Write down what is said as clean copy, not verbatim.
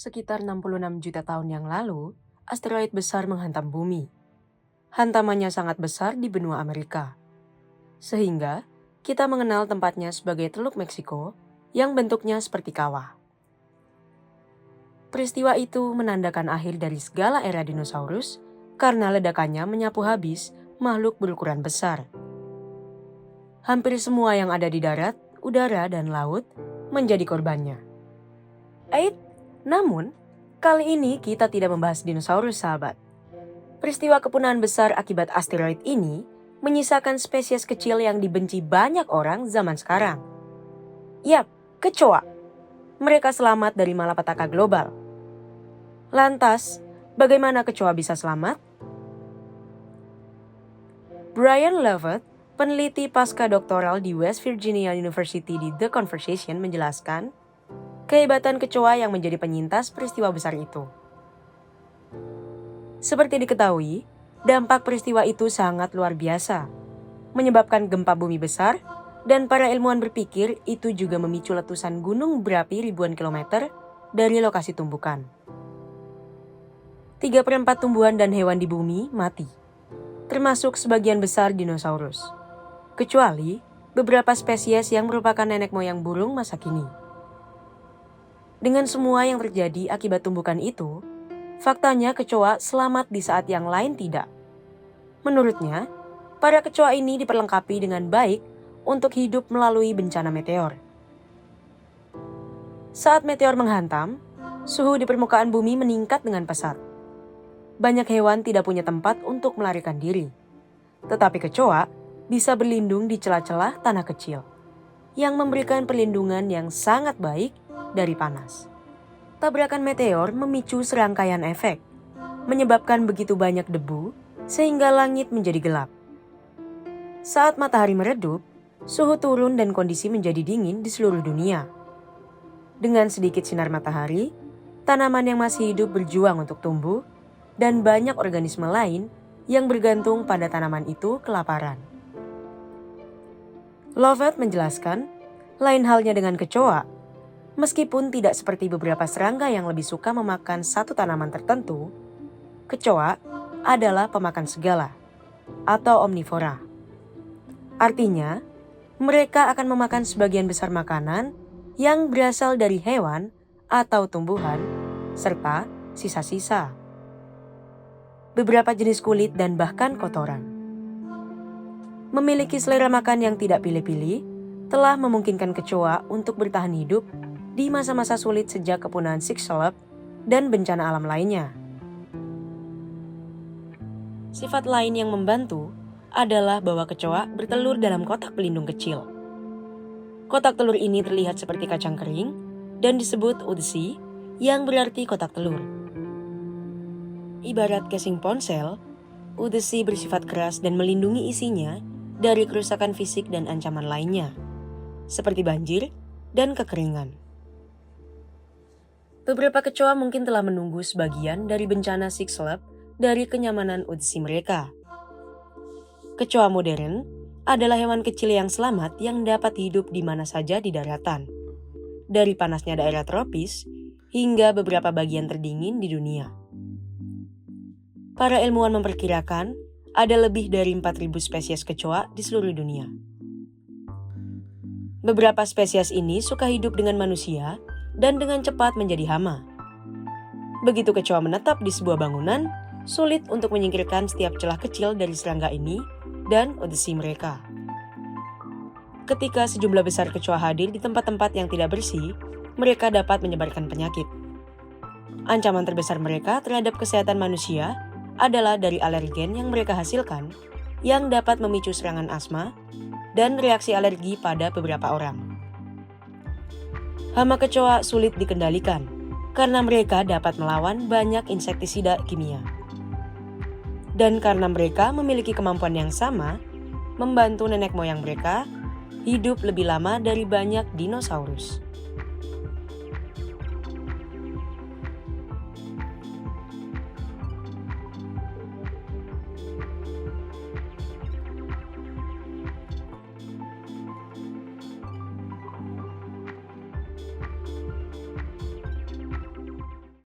Sekitar 66 juta tahun yang lalu, asteroid besar menghantam bumi. Hantamannya sangat besar di benua Amerika. Sehingga, kita mengenal tempatnya sebagai Teluk Meksiko yang bentuknya seperti kawah. Peristiwa itu menandakan akhir dari segala era dinosaurus karena ledakannya menyapu habis makhluk berukuran besar. Hampir semua yang ada di darat, udara, dan laut menjadi korbannya. Namun, kali ini kita tidak membahas dinosaurus, sahabat. Peristiwa kepunahan besar akibat asteroid ini menyisakan spesies kecil yang dibenci banyak orang zaman sekarang. Yap, kecoa. Mereka selamat dari malapetaka global. Lantas, bagaimana kecoa bisa selamat? Brian Lovett, peneliti pasca doktoral di West Virginia University di The Conversation menjelaskan kehebatan kecoa yang menjadi penyintas peristiwa besar itu. Seperti diketahui, dampak peristiwa itu sangat luar biasa, menyebabkan gempa bumi besar, dan para ilmuwan berpikir itu juga memicu letusan gunung berapi ribuan kilometer dari lokasi tumbukan. 3/4 tumbuhan dan hewan di bumi mati, termasuk sebagian besar dinosaurus, kecuali beberapa spesies yang merupakan nenek moyang burung masa kini. Dengan semua yang terjadi akibat tumbukan itu, faktanya kecoa selamat di saat yang lain tidak. Menurutnya, para kecoa ini diperlengkapi dengan baik untuk hidup melalui bencana meteor. Saat meteor menghantam, suhu di permukaan bumi meningkat dengan pesat. Banyak hewan tidak punya tempat untuk melarikan diri. Tetapi kecoa bisa berlindung di celah-celah tanah kecil, yang memberikan perlindungan yang sangat baik dari panas. Tabrakan meteor memicu serangkaian efek, menyebabkan begitu banyak debu sehingga langit menjadi gelap. Saat matahari meredup, suhu turun dan kondisi menjadi dingin di seluruh dunia. Dengan sedikit sinar matahari, tanaman yang masih hidup berjuang untuk tumbuh, dan banyak organisme lain yang bergantung pada tanaman itu kelaparan. Lovett menjelaskan, lain halnya dengan kecoa. Meskipun tidak seperti beberapa serangga yang lebih suka memakan satu tanaman tertentu, kecoa adalah pemakan segala, atau omnivora. Artinya, mereka akan memakan sebagian besar makanan yang berasal dari hewan atau tumbuhan, serta sisa-sisa. Beberapa jenis kulit dan bahkan kotoran. Memiliki selera makan yang tidak pilih-pilih telah memungkinkan kecoa untuk bertahan hidup di masa-masa sulit sejak kepunahan Chicxulub dan bencana alam lainnya. Sifat lain yang membantu adalah bahwa kecoa bertelur dalam kotak pelindung kecil. Kotak telur ini terlihat seperti kacang kering dan disebut udsi, yang berarti kotak telur. Ibarat casing ponsel, udsi bersifat keras dan melindungi isinya dari kerusakan fisik dan ancaman lainnya, seperti banjir dan kekeringan. Beberapa kecoa mungkin telah menunggu sebagian dari bencana Chicxulub dari kenyamanan udsi mereka. Kecoa modern adalah hewan kecil yang selamat yang dapat hidup di mana saja di daratan, dari panasnya daerah tropis hingga beberapa bagian terdingin di dunia. Para ilmuwan memperkirakan ada lebih dari 4.000 spesies kecoa di seluruh dunia. Beberapa spesies ini suka hidup dengan manusia dan dengan cepat menjadi hama. Begitu kecoa menetap di sebuah bangunan, sulit untuk menyingkirkan setiap celah kecil dari serangga ini dan udsi mereka. Ketika sejumlah besar kecoa hadir di tempat-tempat yang tidak bersih, mereka dapat menyebarkan penyakit. Ancaman terbesar mereka terhadap kesehatan manusia adalah dari alergen yang mereka hasilkan, yang dapat memicu serangan asma dan reaksi alergi pada beberapa orang. Hama kecoa sulit dikendalikan karena mereka dapat melawan banyak insektisida kimia. Dan karena mereka memiliki kemampuan yang sama, membantu nenek moyang mereka hidup lebih lama dari banyak dinosaurus.